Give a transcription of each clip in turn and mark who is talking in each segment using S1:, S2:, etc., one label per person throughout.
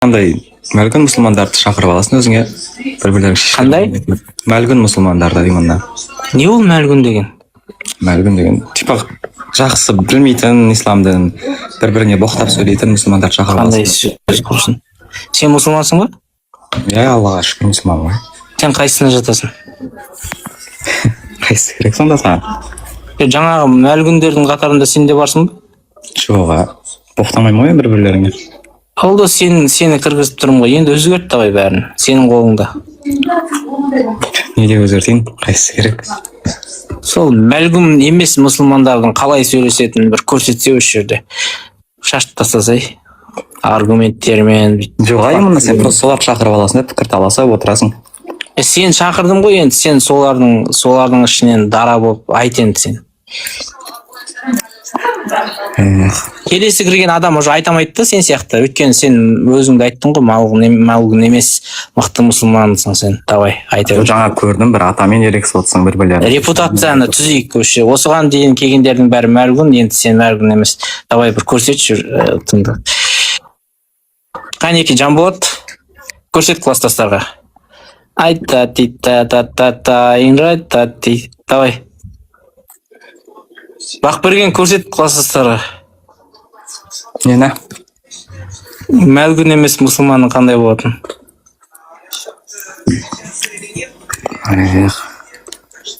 S1: Қандай мәлгүн мұсылмандарды шақырып аласың өзіңе бір-бірлерің
S2: Қандай?
S1: Мәлгүн мұсылмандарды деймін мында.
S2: Не ол мәлгүн деген?
S1: Мәлгүн деген типа жақсы білмейтін ислам дінін бір-біріне боқтап сөйлейтін мұсылмандарды шақырып
S2: Қандай
S1: аласың.
S2: сөз құрсын? Сен мұсылмансың ба?
S1: Иә, Аллаға шүкір мұсылманмын.
S2: Сен қайсысына жатасың?
S1: Қайсысы керек сонда саған?
S2: Жаңағы мәлгүндердің қатарында сен де барсың ба?
S1: Жоға, боқтамаймын ғой бір-бірлеріңе.
S2: Ол да сені кіргізіп тұрмын ғой. Енді өзгерт давай бәрін. Сенің қолыңда.
S1: Неге өзгертейін? Қайсысы керек?
S2: Сол мәлгүн емес мұсылмандардың қалай сөйлесетінін бір көрсетсе осы жерде. Шашып тастасай. Аргументтермен.
S1: Жоға, мында сен просто соларды шақырып аласың деп пікір таласа отырасың.
S2: Сен шақырдың ғой енді, сен солардың ішінен дара болып айт енді сен. Келесі кірген адам уже айтамайды да сен сияқты. Өйткені сен өзіңді айттың ғой, мәлгүн емес, мықты мұсылмансың сен. Давай, айта бер.
S1: Жаңа көрдім, бір атамен ерегісіп отырсың бір-бірлеріне.
S2: Репутацияны түзейік көше. Осыған дейін келгендердің бәрі мәлгүн, енді сен мәлгүн емес. Давай бір көрсетші тыңды. Қанеки Жанболат, көрсет класстастарға. Давай. Бақберген көрсет класстастарға.
S1: Нені?
S2: Мәлгүн емес мұсылманның қандай болатын?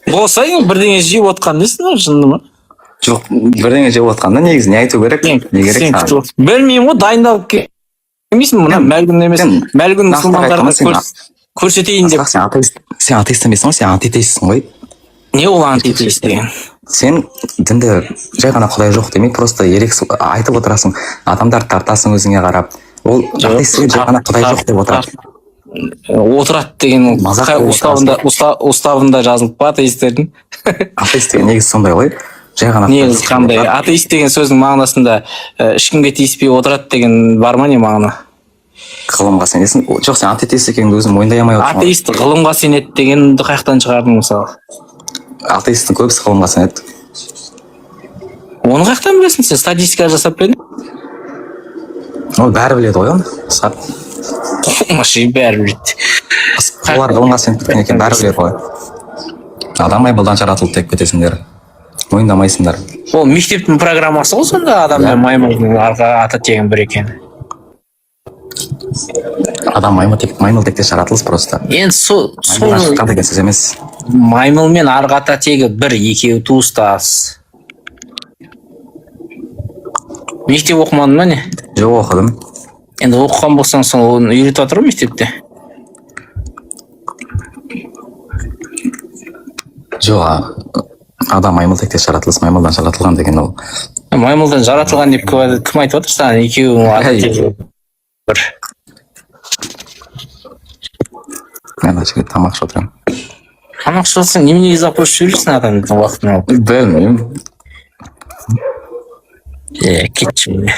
S2: Болса, бірдеңе жеп отқан дейсің, жынды ма?
S1: Жоқ, бірдеңе жеп отқанда негізі не айту керек? Не керек саған?
S2: Білмеймін ғой, дайындалып келмейсің мұна мәлгүн емес. Мәлгүн мұсылмандарға көрсетейін деп.
S1: Сен атеист емессің ғой, сен антитеистсің ғой.
S2: Не ол антитеист деген?
S1: Сен дінді жай ғана құдай жоқ демей, просто ерекс айтып отырасың, адамдарды тартасың өзіңе қарап. Ол атеистіге жай ғана құдай жоқ деп отырады.
S2: Отырады деген уставында жазылып па атеистердің?
S1: Атеист деген негізі сондай ғой. Жай ғана
S2: негізі қандай? Атеист деген сөздің мағынасында ешкімге тиіспей отырады деген бар ма не мағына?
S1: Ғылымға сенесің? Жоқ, сен антитеист екеніңді өзің мойындай алмай отырсың.
S2: Атеист ғылымға сенеді дегенді қаяқтан шығардың мысалы?
S1: Атеисттің көбісі ғылымға сенеді.
S2: Оны қаяқтан білесің сен? Статистика жасап бердің?
S1: Ол бәрі біледі ғой оны.
S2: Бәрі біледі.
S1: Олар ғылымға сеніп кеткен екен, бәрі біледі ғой. Адам майбылдан жаратылды деп кетесіңдер. Мойындамайсыңдар.
S2: Ол мектептің программасы ғой сонда, адам мен маймылдың аты тегін бір екен.
S1: Адам маймыл тектес жаратылыс просто.
S2: Енді сол
S1: деген сөз емес.
S2: Маймыл мен арғы ата тегі бір, екеуі туыстас. Мектеп оқымадың ба не?
S1: Жоқ, оқыдым.
S2: Енді оқыған болсаң сол оны үйретіп жатыр ғой мектепте?
S1: Жоқ, адам маймыл тектес жаратылыс, маймылдан жаратылған деген ол.
S2: Маймылдан жаратылған деп кім айтып отыр саған? Екеуі ата тегі бір.
S1: Мен ашығы тамақ ішіп отырамын.
S2: Тамақ ішіп отырсың, неменеге запрос жүрсің адамның уақытын алып?
S1: Білмеймін.
S2: Кетші міне.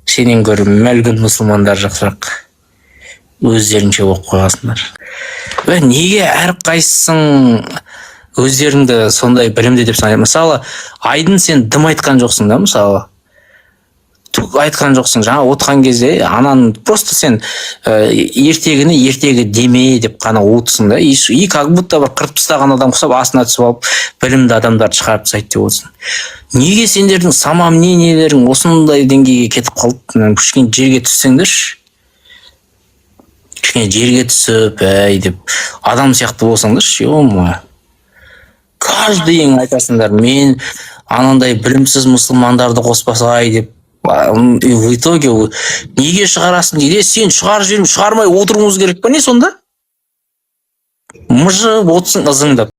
S2: Сенен гөрі мәлгүн мұсылмандар жақсырақ. Өздерінше оқып қойғасындар. Неге әрқайсың өздеріңді сондай білімді деп санайды? Мысалы, Айдын сен дым айтқан жоқсың да, мысалы. Түк айтқан жоқсың, жаңа отқан кезде ананы просто сен ертегі деме деп қана отсың да, и как будто бір қырып тастаған адам құсап астына түсіп алып білімді адамдарды шығарып тастайды деп отсың. Неге сендердің самомнениелерің осындай деңгейге кетіп қалды? Кішкене жерге түссеңдерші. Кішкене жерге түсіп, деп адам сияқты болсаңдаршы, ё-мо. Каждыйың айтасыңдар, мен анандай білімсіз мұсылмандарды қоспасай деп. В итоге неге шығарасың дейді? Сен шығармай отыруыңыз керек па не сонда? Мыжып отсың ызыңдап.